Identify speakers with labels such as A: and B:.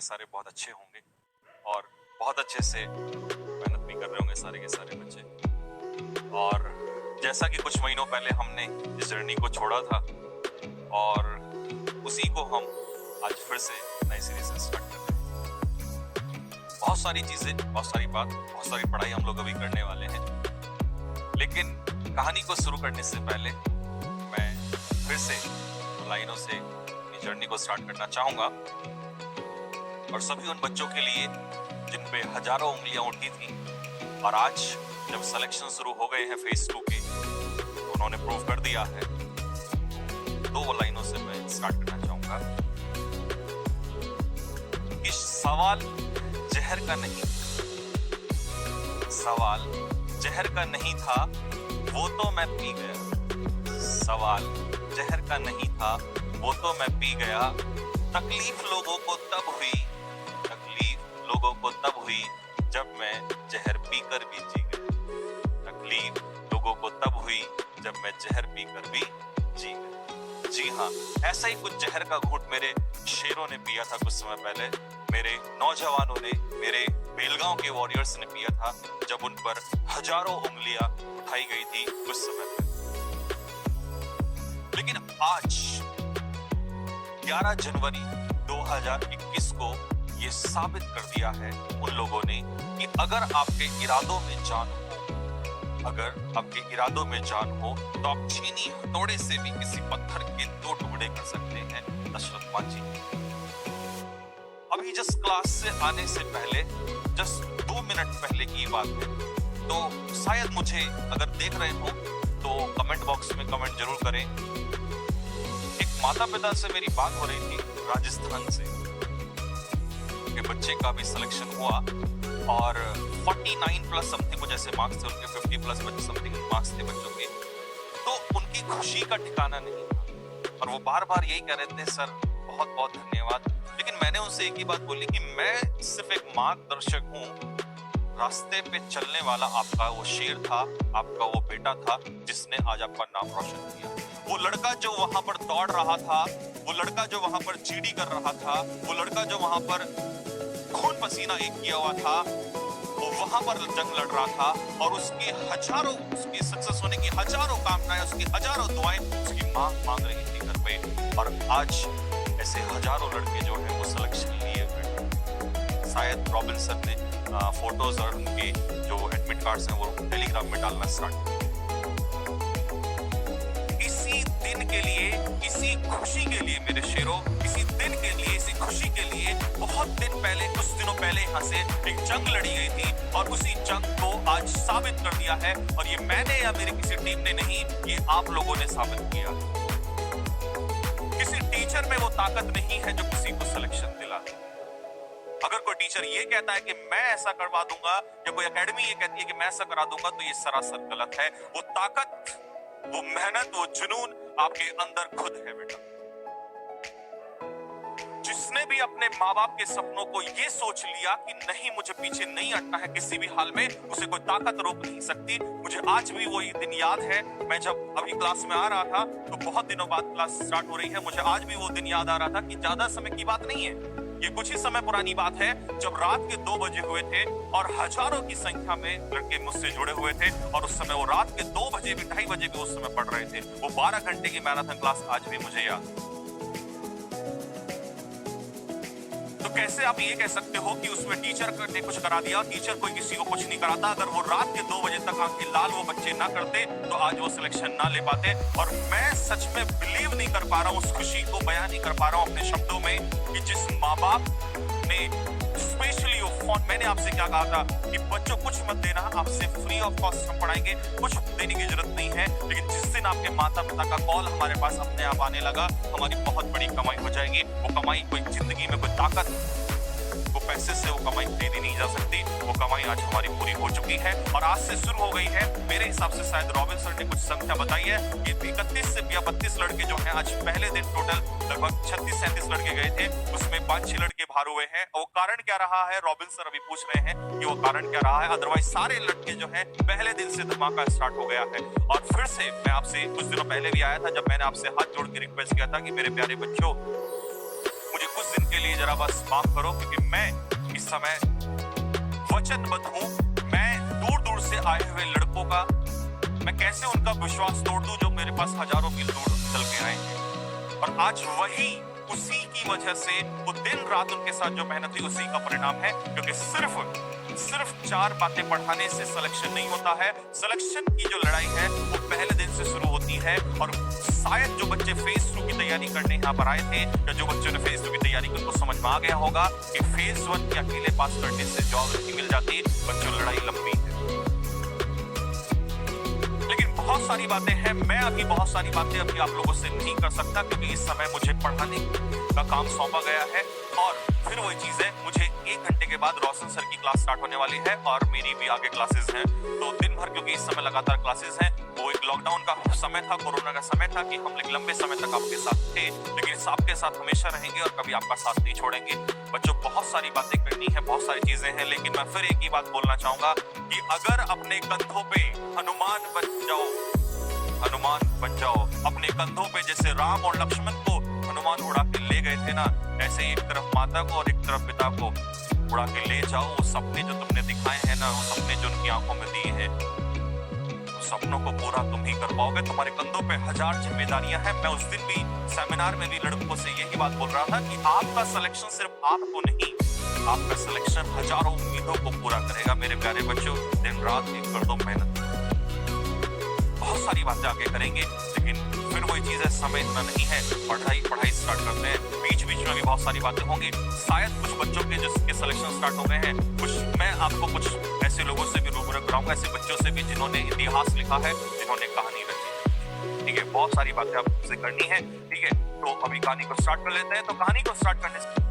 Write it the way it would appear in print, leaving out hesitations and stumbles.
A: सारे बहुत अच्छे होंगे और बहुत अच्छे से मेहनत भी कर रहे होंगे सारे के सारे बच्चे। और जैसा कि कुछ महीनों पहले हमने इस जर्नी को छोड़ा था और उसी को हम आज फिर से नई सीरीज से स्टार्ट कर रहे हैं। बहुत सारी चीजें, बहुत सारी बात, बहुत सारी पढ़ाई हम लोग अभी करने वाले हैं, लेकिन कहानी को शुरू करने से पहले मैं फिर से लाइनों से अपनी जर्नी को स्टार्ट करना चाहूंगा और सभी उन बच्चों के लिए जिन पे हजारों उंगलियां उठी थी और आज जब सिलेक्शन शुरू हो गए हैं फेज 2 के, तो उन्होंने प्रूव कर दिया है। तो वो लाइनों से मैं स्टार्ट करना चाहूंगा कि सवाल जहर का नहीं, सवाल जहर का नहीं था वो तो मैं पी गया, सवाल जहर का नहीं था वो तो मैं पी गया। तकलीफ लोगों को तब हुई, तकलीफ लोगों को तब हुई जब मैं जहर पीकर भी जी गया, तकलीफ लोगों को तब हुई जब मैं जहर पीकर भी जी गया। जी हाँ, ऐसा ही कुछ जहर का घूंट मेरे शेरों ने पिया था कुछ समय पहले, मेरे नौजवानों ने, मेरे बेलगांव के वॉरियर्स ने पिया था जब उन पर हजारों उंगलियां उठाई गई थी कुछ समय पहले। लेकिन आज 11 जनवरी 2021 को ये साबित कर दिया है उन लोगों ने कि अगर आपके इरादों में जान हो, अगर आपके इरादों में जान हो तो आप चीनी हथौड़े से भी किसी पत्थर के 2 टुकड़े कर सकते हैं। दशरथ मांझी। अभी जस्ट क्लास से आने से पहले, जस्ट 2 मिनट पहले की बात है, तो शायद मुझे अगर देख रहे हो तो कमेंट बॉक्स में कमेंट जरूर करें। एक माता पिता से मेरी बात हो रही थी राजस्थान से, उनके बच्चे का भी सिलेक्शन हुआ और 49 प्लस समथिंग कुछ ऐसे मार्क्स थे उनके, 50 प्लस समथिंग मार्क्स थे बच्चों के। तो उनकी खुशी का ठिकाना नहीं था और वो बार बार यही कह रहे थे, सर बहुत बहुत धन्यवाद। लेकिन मैंने उनसे एक ही बात बोली कि मैं सिर्फ एक मार्गदर्शक हूँ, रास्ते पे चलने वाला आपका वो शेर था, आपका वो बेटा था जिसने आज आपका नाम रोशन किया। वो लड़का जो वहां पर दौड़ रहा था, वो लड़का जो वहां पर जीडी कर रहा था, वो लड़का जो वहां पर खून पसीना एक किया हुआ था, वो वहां पर जंग लड़ रहा था और उसकी हजारों, उसकी सक्सेस होने की हजारों कामनाएं, उसकी हजारों दुआएं उसकी मां मांग रही थी घर पे। और आज ऐसे हजारों लड़के जो है वो सिलेक्शन लिए हुए। शायद रॉबिन्सन ने फोटोज और उनके जो एडमिट कार्ड्स हैं वो टेलीग्राम में डालना स्टार्ट किया। इसी दिन के लिए, इसी खुशी के लिए मेरे शेरों, इसी दिन के लिए, इसी खुशी के लिए बहुत दिन पहले, कुछ दिनों पहले यहाँ से एक जंग लड़ी गई थी और उसी जंग को आज साबित कर दिया है। और ये मैंने या मेरी किसी टीम ने नहीं, ये आप लोगों ने साबित किया। किसी टीचर में वो ताकत नहीं है जो किसी को सिलेक्शन दिला दे। अगर कोई टीचर ये कहता है कि मैं ऐसा करवा दूंगा या कोई एकेडमी ये कहती है कि मैं ऐसा करा दूंगा, तो ये सरासर गलत है। वो ताकत, वो मेहनत, वो जुनून आपके अंदर खुद है बेटा। जिसने भी अपने माँ बाप के सपनों को ये सोच लिया कि नहीं मुझे पीछे नहीं हटना है किसी भी हाल में, उसे कोई ताकत रोक नहीं सकती। मुझे आज भी वो दिन याद है, मैं जब अभी क्लास में आ रहा था तो बहुत दिनों बाद क्लास स्टार्ट हो रही है, मुझे आज भी वो दिन याद आ रहा था कि ज्यादा समय की बात नहीं है, ये कुछ ही समय पुरानी बात है जब रात के 2 बजे हुए थे और हजारों की संख्या में लड़के मुझसे जुड़े हुए थे और उस समय वो रात के 2 बजे भी, 2:30 बजे भी उस समय पढ़ रहे थे। वो 12 घंटे की मैराथन क्लास आज भी मुझे याद। तो कैसे आप ये कह सकते हो कि उसमें टीचर ने कुछ करा दिया? टीचर कोई किसी को कुछ नहीं कराता। अगर वो रात के 2 बजे तक आंखें लाल वो बच्चे ना करते तो आज वो सिलेक्शन ना ले पाते। और मैं सच में बिलीव नहीं कर पा रहा हूँ, उस खुशी को बयान नहीं कर पा रहा हूँ अपने शब्दों में कि जिस माँ बाप ने स्पेशली वो फोन, मैंने आपसे क्या कहा था कि बच्चों कुछ मत देना, आपसे फ्री ऑफ कॉस्ट हम पढ़ाएंगे, कुछ देने की जरूरत नहीं है। लेकिन जिस दिन आपके माता पिता का कॉल हमारे पास अपने आप आने लगा, हमारी बहुत बड़ी कमाई हो जाएगी। वो कमाई कोई जिंदगी में कोई ताकत, वो पैसे से वो कमाई खरीदी नहीं जा सकती। वो कमाई आज हमारी पूरी हो चुकी है और आज से शुरू हो गई है। मेरे हिसाब से शायद रॉबिन्सन ने कुछ संख्या बताई है, ये 31 से या 32 लड़के जो हैं आज पहले दिन टोटल लगभग 36-37 लड़के गए थे, उसमें 5-6 लड़के बाहर हुए हैं। और कारण क्या रहा है, रॉबिन्सन अभी पूछ रहे हैं कि वो कारण क्या रहा है। अदरवाइज सारे लड़के जो हैं पहले दिन से धमाका स्टार्ट हो गया है। और फिर से मैं आपसे कुछ दिनों पहले भी आया था जब मैंने आपसे हाथ जोड़ के रिक्वेस्ट किया था कि मेरे प्यारे बच्चों, मुझे कुछ दिन उसके लिए जरा बस माफ करो, क्योंकि मैं इस समय वचनबद्ध हूं। मैं दूर दूर से आए हुए लड़कों का मैं कैसे उनका विश्वास तोड़ दूं जो मेरे पास हजारों मील दूर चल के आए हैं। और आज वही उसी की वजह से वो दिन रात उनके साथ जो मेहनत हुई उसी का परिणाम है, क्योंकि सिर्फ 4 बातें पढ़ाने से सिलेक्शन नहीं होता है। सिलेक्शन की जो लड़ाई है वो पहले दिन से शुरू होती है। और शायद जो बच्चे फेज 2 की तैयारी करने यहाँ पर आए थे, या जो बच्चों ने फेज 2 की तैयारी की, उनको समझ में आ गया होगा कि फेज 1 के अकेले पास करने से जॉब नहीं मिल जाती। बच्चों, लड़ाई लंबी है, लेकिन बहुत सारी बातें हैं। मैं अभी बहुत सारी बातें अभी आप लोगों से नहीं कर सकता, क्योंकि इस समय मुझे पढ़ाने का काम सौंपा गया है। और फिर वही चीज है, मुझे 1 घंटे के बाद रोशन सर की क्लास स्टार्ट होने वाली है और मेरी भी आगे क्लासेस हैं। तो दिन भर, क्योंकि इस समय लगातार क्लासेस हैं, वो एक लॉकडाउन का समय था, कोरोना का समय था कि हम लोग लंबे समय तक आपके साथ थे, लेकिन आपके साथ हमेशा रहेंगे और कभी आपका साथ नहीं छोड़ेंगे। बच्चों, बहुत सारी बातें करनी है, बहुत सारी चीजें हैं, लेकिन मैं फिर एक ही बात बोलना चाहूंगा कि अगर अपने कंधों पे हनुमान बन जाओ, अपने कंधों पे जैसे राम और लक्ष्मण को हनुमान उड़ा के ले गए थे ना, ऐसे ही एक तरफ माता को और एक तरफ पिता को उड़ा के ले जाओ। वो सपने जो तुमने दिखाए हैं ना, वो सपने जो उनकी आंखों में दिए हैं, सपनों को पूरा तुम ही कर पाओगे। तुम्हारे कंधों पे 1000 जिम्मेदारियां हैं। मैं उस दिन भी सेमिनार में भी लड़कों से यही बात बोल रहा था कि आपका सिलेक्शन सिर्फ आपको नहीं, आपका सिलेक्शन हजारों उम्मीदों को पूरा करेगा। मेरे प्यारे बच्चों, दिन रात एक कर दो मेहनत। बहुत सारी बातें आगे करेंगे, लेकिन फिर वही चीज है, समय इतना नहीं है। पढ़ाई स्टार्ट करते हैं। बीच में भी बहुत सारी बातें होंगी। शायद कुछ बच्चों के जिसके सिलेक्शन स्टार्ट हो गए हैं, कुछ मैं आपको कुछ ऐसे लोगों से भी रूबरू कराऊंगा, ऐसे बच्चों से भी जिन्होंने इतिहास लिखा है, जिन्होंने कहानी रची। ठीक है, बहुत सारी बातें आपसे करनी है। ठीक है, तो अभी कहानी को स्टार्ट कर लेते हैं। तो कहानी को स्टार्ट करने से